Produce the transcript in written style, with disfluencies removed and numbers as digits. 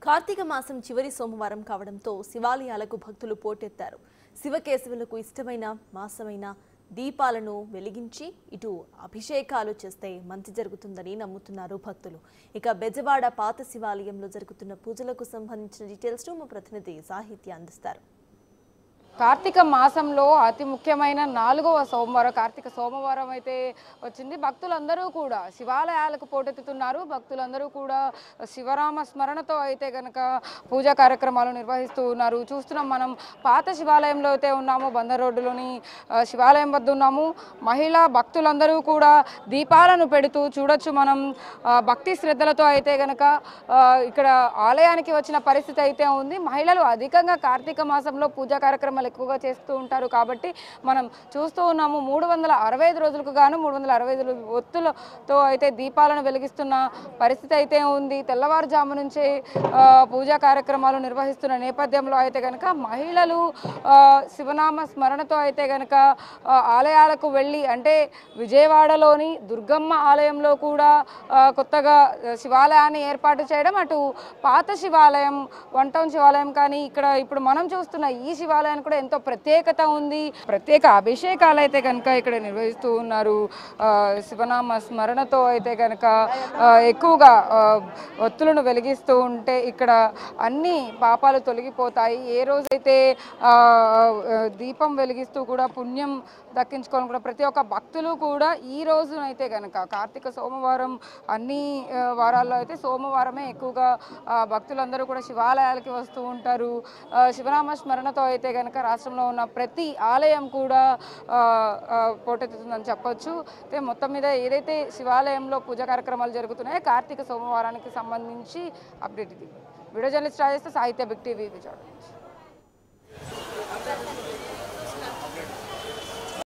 కార్తీక మాసం చివరి సోమవారం కావడంతో శివాలయాలకు భక్తులు పోటెత్తారు. శివకేశవులకు ఇష్టమైన మాసమైన దీపాలను వెలిగించి ఇటు అభిషేకాలు చేస్తే మంచి జరుగుతుందని నమ్ముతున్నారు భక్తులు. ఇక బెజవాడ పాత శివాలయంలో జరుగుతున్న పూజలకు సంబంధించిన డీటెయిల్స్ మా ప్రతినిధి సాహిత్య అందిస్తారు. కార్తీక మాసంలో అతి ముఖ్యమైన 4వ సోమవారం కార్తీక సోమవారం అయితే వచ్చింది. భక్తులందరూ కూడా శివాలయాలకు పోటెత్తుతున్నారు. భక్తులందరూ కూడా శివరామ స్మరణతో అయితే గనక పూజా కార్యక్రమాలు నిర్వహిస్తూ ఉన్నారు. చూస్తున్నాం మనం పాత శివాలయంలో అయితే ఉన్నాము. బందర్ రోడ్డులోని శివాలయం వద్ద ఉన్నాము. మహిళా భక్తులందరూ కూడా దీపాలను పెడుతూ చూడొచ్చు మనం. భక్తి శ్రద్ధలతో అయితే గనక ఇక్కడ ఆలయానికి వచ్చిన పరిస్థితి అయితే ఉంది. మహిళలు అధికంగా కార్తీక మాసంలో పూజా కార్యక్రమాలు ఎక్కువగా చేస్తూ ఉంటారు కాబట్టి మనం చూస్తూ ఉన్నాము. 365 రోజులకు గాను 365 ఒత్తులతో అయితే దీపాలను వెలిగిస్తున్న పరిస్థితి అయితే ఉంది. తెల్లవారుజాము నుంచే పూజా కార్యక్రమాలు నిర్వహిస్తున్న నేపథ్యంలో అయితే కనుక మహిళలు శివనామ స్మరణతో అయితే కనుక ఆలయాలకు వెళ్ళి, అంటే విజయవాడలోని దుర్గమ్మ ఆలయంలో కూడా కొత్తగా శివాలయాన్ని ఏర్పాటు చేయడం, అటు పాత శివాలయం వన్ టౌన్ శివాలయం కానీ ఇక్కడ ఇప్పుడు మనం చూస్తున్న ఈ శివాలయానికి కూడా ఎంతో ప్రత్యేకత ఉంది. ప్రత్యేక అభిషేకాలు అయితే కనుక ఇక్కడ నిర్వహిస్తూ ఉన్నారు. శివనామ స్మరణతో అయితే కనుక ఎక్కువగా ఒత్తులను వెలిగిస్తూ ఉంటే ఇక్కడ అన్ని పాపాలు తొలగిపోతాయి. ఏ రోజైతే దీపం వెలిగిస్తూ కూడా పుణ్యం దక్కించుకోవాలని కూడా ప్రతి ఒక్క భక్తులు కూడా ఈ రోజునైతే కనుక కార్తీక సోమవారం అన్ని వారాల్లో అయితే సోమవారమే ఎక్కువగా భక్తులందరూ కూడా శివాలయాలకి వస్తూ ఉంటారు. శివనామ స్మరణతో అయితే కనుక రాష్ట్రంలో ఉన్న ప్రతి ఆలయం కూడా పోటెత్తుతుందని చెప్పొచ్చు. అయితే మొత్తం మీద ఏదైతే శివాలయంలో పూజా కార్యక్రమాలు జరుగుతున్నాయో కార్తీక సోమవారానికి సంబంధించి అప్డేట్ ఇది. వీడియో జర్నలిస్ట్ రాజేస్తే సాహిత్య బిగ్ టీవీ విజయవాడ.